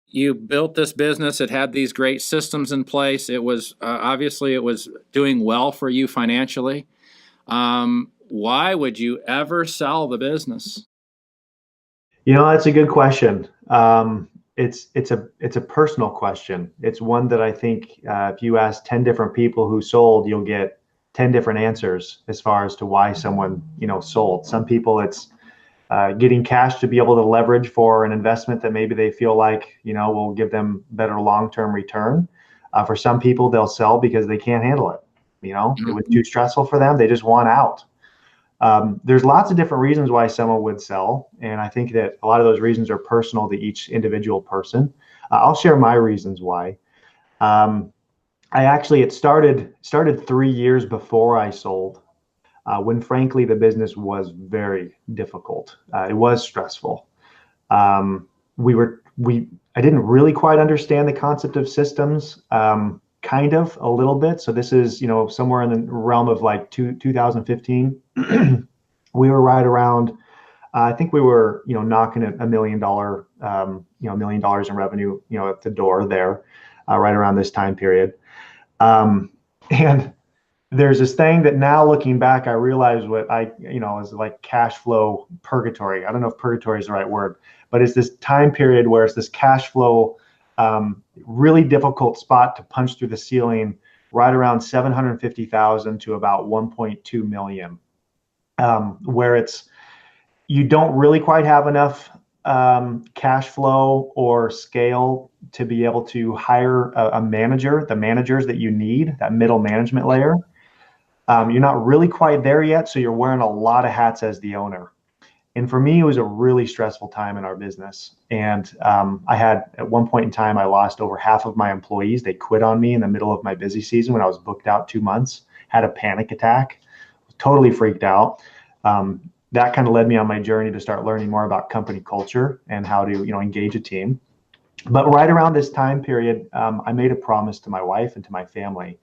you built this business. It had these great systems in place. It was obviously it was doing well for you financially. Why would you ever sell the business? That's a good question. It's a personal question. It's one that I think if you ask 10 different people who sold, you'll get 10 different answers as far as to why someone sold. Some people it's getting cash to be able to leverage for an investment that maybe they feel like will give them better long-term return. For some people, they'll sell because they can't handle it. It was too stressful for them. They just want out. There's lots of different reasons why someone would sell, and I think that a lot of those reasons are personal to each individual person. I'll share my reasons why. It started 3 years before I sold, when frankly the business was very difficult. It was stressful. We were we I didn't really quite understand the concept of systems. Kind of a little bit. So this is, somewhere in the realm of like 2015. We were right around, I think we were, knocking at $1 million in revenue, at the door there, right around this time period. And there's this thing that now looking back, I realize what is like cash flow purgatory. I don't know if purgatory is the right word, but it's this time period where it's this cash flow, really difficult spot to punch through the ceiling, right around 750,000 to about 1.2 million, where you don't really quite have enough cash flow or scale to be able to hire a manager, the managers that you need, that middle management layer. You're not really quite there yet, so you're wearing a lot of hats as the owner. And for me, it was a really stressful time in our business. And I had, at one point in time, I lost over half of my employees. They quit on me in the middle of my busy season when I was booked out 2 months, had a panic attack, totally freaked out. That kind of led me on my journey to start learning more about company culture and how to, engage a team. But right around this time period, I made a promise to my wife and to my family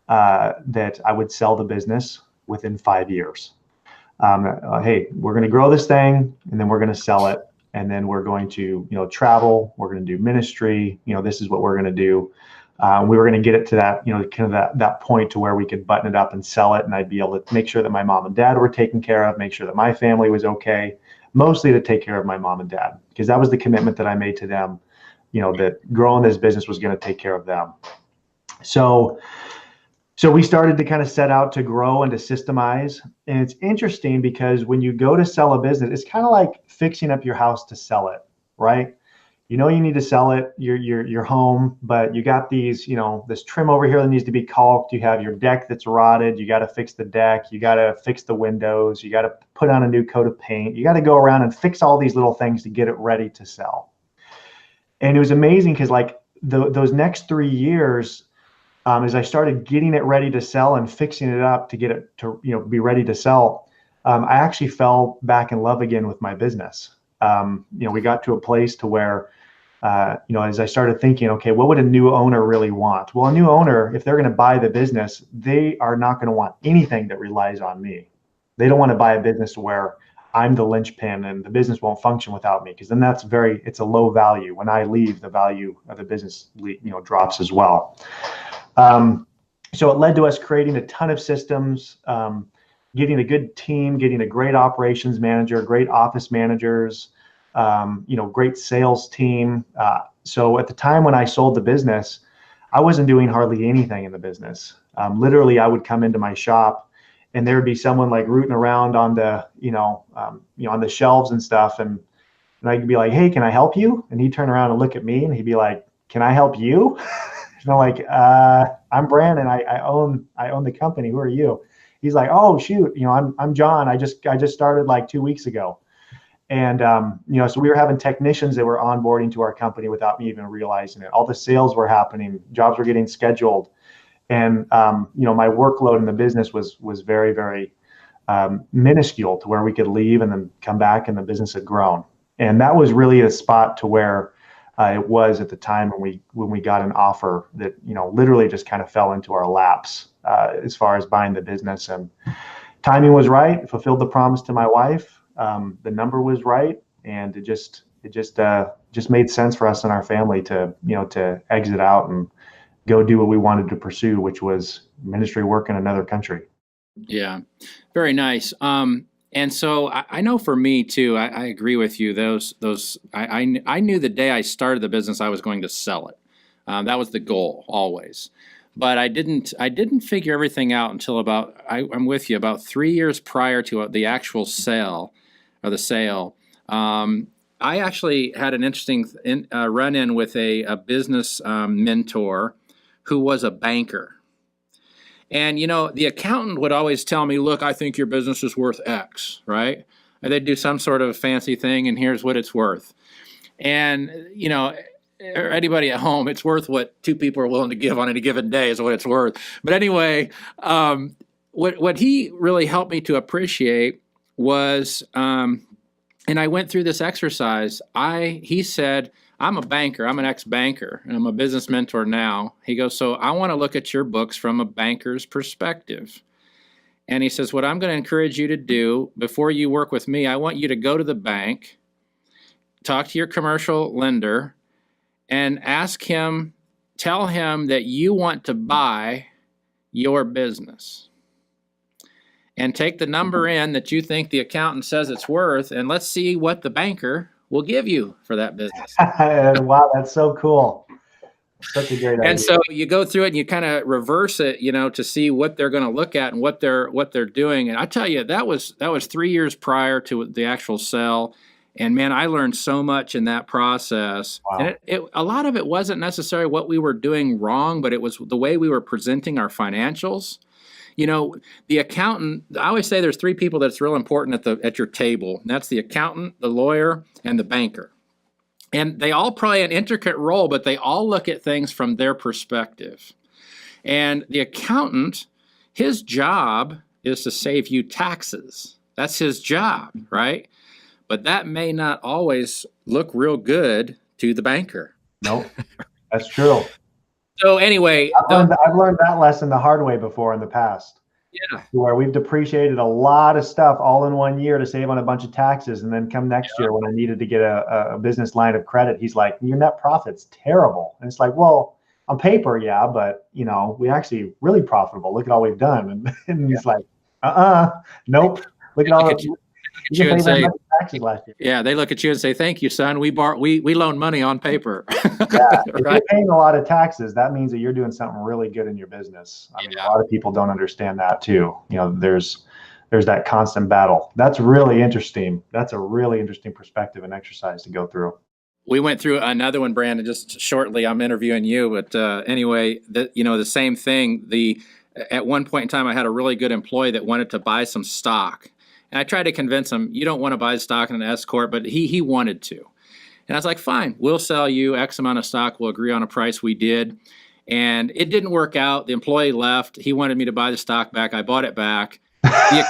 that I would sell the business within 5 years. Hey, we're going to grow this thing, and then we're going to sell it, and then we're going to, travel. We're going to do ministry. This is what we're going to do. We were going to get it to that, kind of that point to where we could button it up and sell it, and I'd be able to make sure that my mom and dad were taken care of, make sure that my family was okay, mostly to take care of my mom and dad, because that was the commitment that I made to them, that growing this business was going to take care of them. So we started to kind of set out to grow and to systemize. And it's interesting because when you go to sell a business, it's kind of like fixing up your house to sell it, right? You need to sell it, your home, but you got these, this trim over here that needs to be caulked. You have your deck that's rotted. You got to fix the deck. You got to fix the windows. You got to put on a new coat of paint. You got to go around and fix all these little things to get it ready to sell. And it was amazing because like those next 3 years, as I started getting it ready to sell and fixing it up to get it to be ready to sell, I actually fell back in love again with my business. We got to a place to where, as I started thinking, okay, what would a new owner really want? Well, a new owner, if they're going to buy the business, they are not going to want anything that relies on me. They don't want to buy a business where I'm the linchpin and the business won't function without me, because then it's a low value. When I leave, the value of the business, drops as well. So it led to us creating a ton of systems, getting a good team, getting a great operations manager, great office managers, great sales team. So at the time when I sold the business, I wasn't doing hardly anything in the business. Literally, I would come into my shop, and there would be someone like rooting around on the, on the shelves and stuff, and I could be like, "Hey, can I help you?" And he'd turn around and look at me, and he'd be like, "Can I help you?" And I'm like, "I'm Brandon. I own the company. Who are you?" He's like, "Oh shoot, I'm John. I just started like 2 weeks ago." And so we were having technicians that were onboarding to our company without me even realizing it. All the sales were happening, jobs were getting scheduled, and my workload in the business was very, very minuscule to where we could leave and then come back, and the business had grown. And that was really a spot to where it was at the time when we got an offer that literally just kind of fell into our laps as far as buying the business. And timing was right, fulfilled the promise to my wife. The number was right, and it It just made sense for us and our family to, to exit out and go do what we wanted to pursue, which was ministry work in another country. Yeah, very nice. And so I know for me too, I agree with you. I knew the day I started the business, I was going to sell it. That was the goal always. But I didn't figure everything out until I'm with you, about 3 years prior to the actual sale or the sale. I actually had an interesting run-in with a business mentor who was a banker. And, the accountant would always tell me, look, I think your business is worth X, right? And they'd do some sort of fancy thing, and here's what it's worth. And, or anybody at home, it's worth what two people are willing to give on any given day is what it's worth. But anyway, what he really helped me to appreciate was, and I went through this exercise, he said, I'm a banker, I'm an ex-banker, and I'm a business mentor now. He goes, so I want to look at your books from a banker's perspective. And he says, what I'm going to encourage you to do before you work with me, I want you to go to the bank, talk to your commercial lender, and tell him that you want to buy your business. And take the number in that you think the accountant says it's worth, and let's see what the banker will give you for that business. Wow, that's so cool. Such a great idea. And so you go through it and you kind of reverse it, to see what they're going to look at and what they're doing. And I tell you, that was 3 years prior to the actual sale. And man, I learned so much in that process. Wow. And a lot of it wasn't necessarily what we were doing wrong, but it was the way we were presenting our financials. The accountant, I always say there's 3 people that's real important at your table. And that's the accountant, the lawyer, and the banker. And they all play an intricate role, but they all look at things from their perspective. And the accountant, his job is to save you taxes. That's his job, right? But that may not always look real good to the banker. Nope, that's true. So anyway, I've learned that lesson the hard way before in the past. Yeah. Where we've depreciated a lot of stuff all in 1 year to save on a bunch of taxes. And then come next year when I needed to get a business line of credit, he's like, your net profit's terrible. And it's like, well, on paper, yeah, but we actually really profitable. Look at all we've done. And he's like, nope. Look at all you and say, taxes last year. Yeah, they look at you and say, thank you, son. We loan money on paper. Yeah, if you're paying a lot of taxes, that means that you're doing something really good in your business. I mean, a lot of people don't understand that too. There's that constant battle. That's really interesting. That's a really interesting perspective and exercise to go through. We went through another one, Brandon, just shortly. I'm interviewing you, but anyway, the same thing. At one point in time, I had a really good employee that wanted to buy some stock. And I tried to convince him, you don't want to buy stock in an S corp, but he wanted to. And I was like, fine, we'll sell you X amount of stock. We'll agree on a price. We did. And it didn't work out. The employee left. He wanted me to buy the stock back. I bought it back. The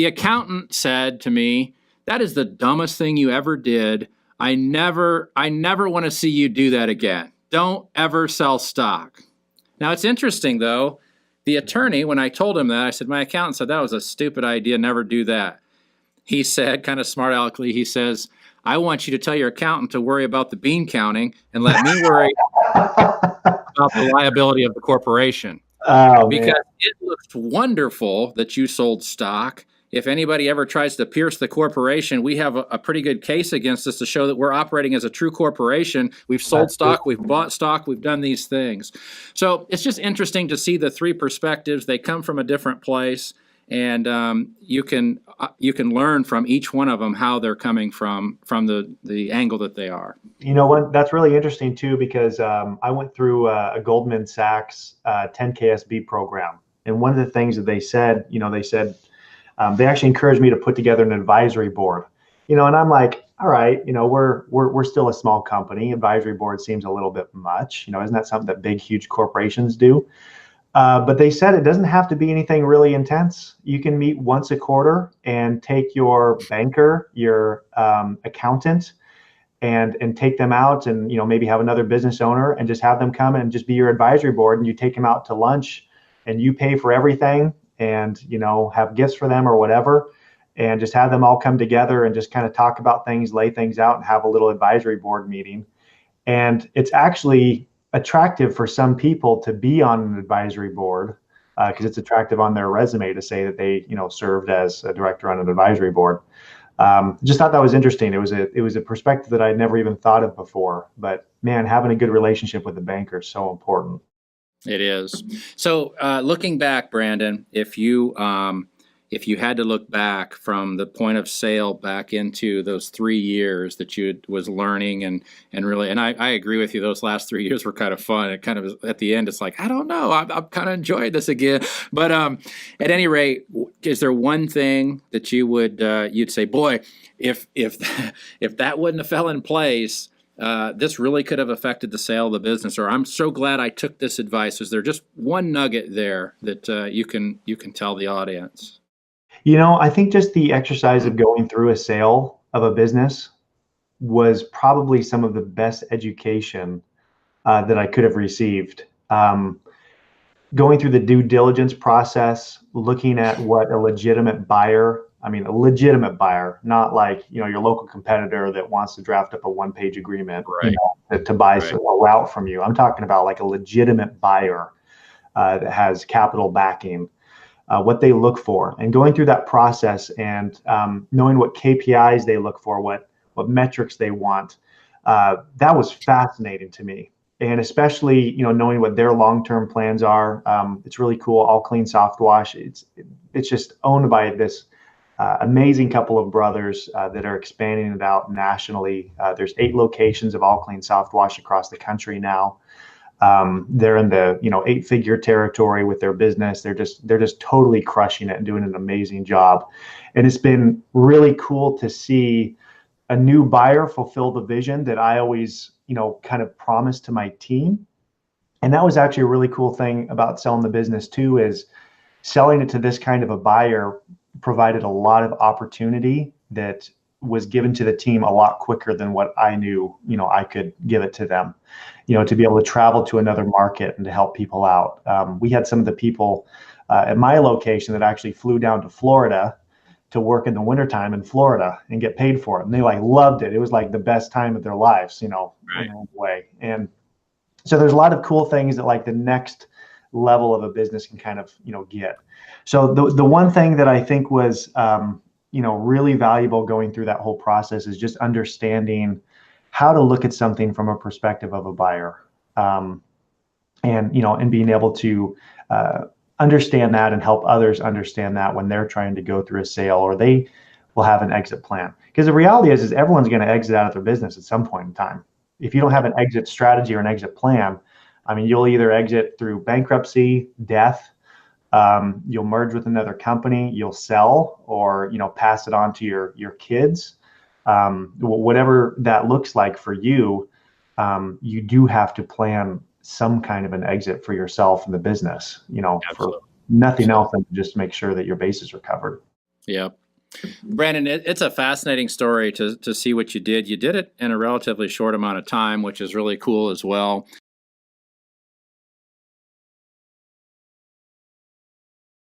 accountant said to me, that is the dumbest thing you ever did. I never want to see you do that again. Don't ever sell stock. Now, it's interesting, though. The attorney, when I told him that, I said, my accountant said, that was a stupid idea. Never do that. He said, kind of smart aleckly, he says, I want you to tell your accountant to worry about the bean counting and let me worry about the liability of the corporation. Oh, because man. It looks wonderful that you sold stock. If anybody ever tries to pierce the corporation, we have a pretty good case against us to show that we're operating as a true corporation. We've sold stock, we've bought stock, we've done these things. So it's just interesting to see the 3 perspectives. They come from a different place, and you can learn from each one of them how they're coming from the angle that they are. You know what? That's really interesting too, because I went through a Goldman Sachs 10KSB program, and one of the things that they said, they actually encouraged me to put together an advisory board, and I'm like, all right, we're still a small company. Advisory board seems a little bit much, isn't that something that big, huge corporations do? But they said it doesn't have to be anything really intense. You can meet once a quarter and take your banker, your accountant, and take them out, and maybe have another business owner and just have them come and just be your advisory board, and you take them out to lunch and you pay for everything, and have gifts for them or whatever. and just have them all come together and just kind of talk about things, lay things out, and have a little advisory board meeting. And it's actually attractive for some people to be on an advisory board because it's attractive on their resume to say that they, served as a director on an advisory board. Just thought that was interesting. It was a perspective that I'd never even thought of before. But man, having a good relationship with the banker is so important. It is. So looking back, Brandon, if you had to look back from the point of sale back into those 3 years that you was learning and really, and I agree with you, those last 3 years were kind of fun. It kind of at the end, it's like, I don't know, I'm kind of enjoying this again. But at any rate, is there one thing that you'd say, boy, if if that wouldn't have fell in place, this really could have affected the sale of the business, or I'm so glad I took this advice? Is there just one nugget there that you can tell the audience? I think just the exercise of going through a sale of a business was probably some of the best education that I could have received. Going through the due diligence process, looking at what a legitimate buyer, a legitimate buyer, not like, your local competitor that wants to draft up a one-page agreement, Right. To buy Right. a route from you. I'm talking about like a legitimate buyer that has capital backing. What they look for, and going through that process, and knowing what KPIs they look for, what metrics they want. That was fascinating to me, and especially knowing what their long-term plans are. It's really cool. All Clean Soft Wash. It's just owned by this amazing couple of brothers that are expanding it out nationally. There's 8 locations of All Clean Soft Wash across the country now. They're in the 8-figure territory with their business. They're just totally crushing it and doing an amazing job. And it's been really cool to see a new buyer fulfill the vision that I always kind of promised to my team. And that was actually a really cool thing about selling the business too, is selling it to this kind of a buyer provided a lot of opportunity that was given to the team a lot quicker than what I knew, I could give it to them, to be able to travel to another market and to help people out. We had some of the people at my location that actually flew down to Florida to work in the wintertime in Florida and get paid for it. And they loved it. It was like the best time of their lives, Right. in a way. And so there's a lot of cool things that like the next level of a business can kind of, get. So the one thing that I think was, really valuable going through that whole process is just understanding how to look at something from a perspective of a buyer, and being able to understand that and help others understand that when they're trying to go through a sale or they will have an exit plan. Because the reality is everyone's going to exit out of their business at some point in time. If you don't have an exit strategy or an exit plan, you'll either exit through bankruptcy, death, you'll merge with another company, you'll sell, or pass it on to your kids. Whatever that looks like for you, you do have to plan some kind of an exit for yourself and the business, Absolutely. for nothing else than just make sure that your bases are covered. Yep. Brandon, it's a fascinating story to see what you did. You did it in a relatively short amount of time, which is really cool as well.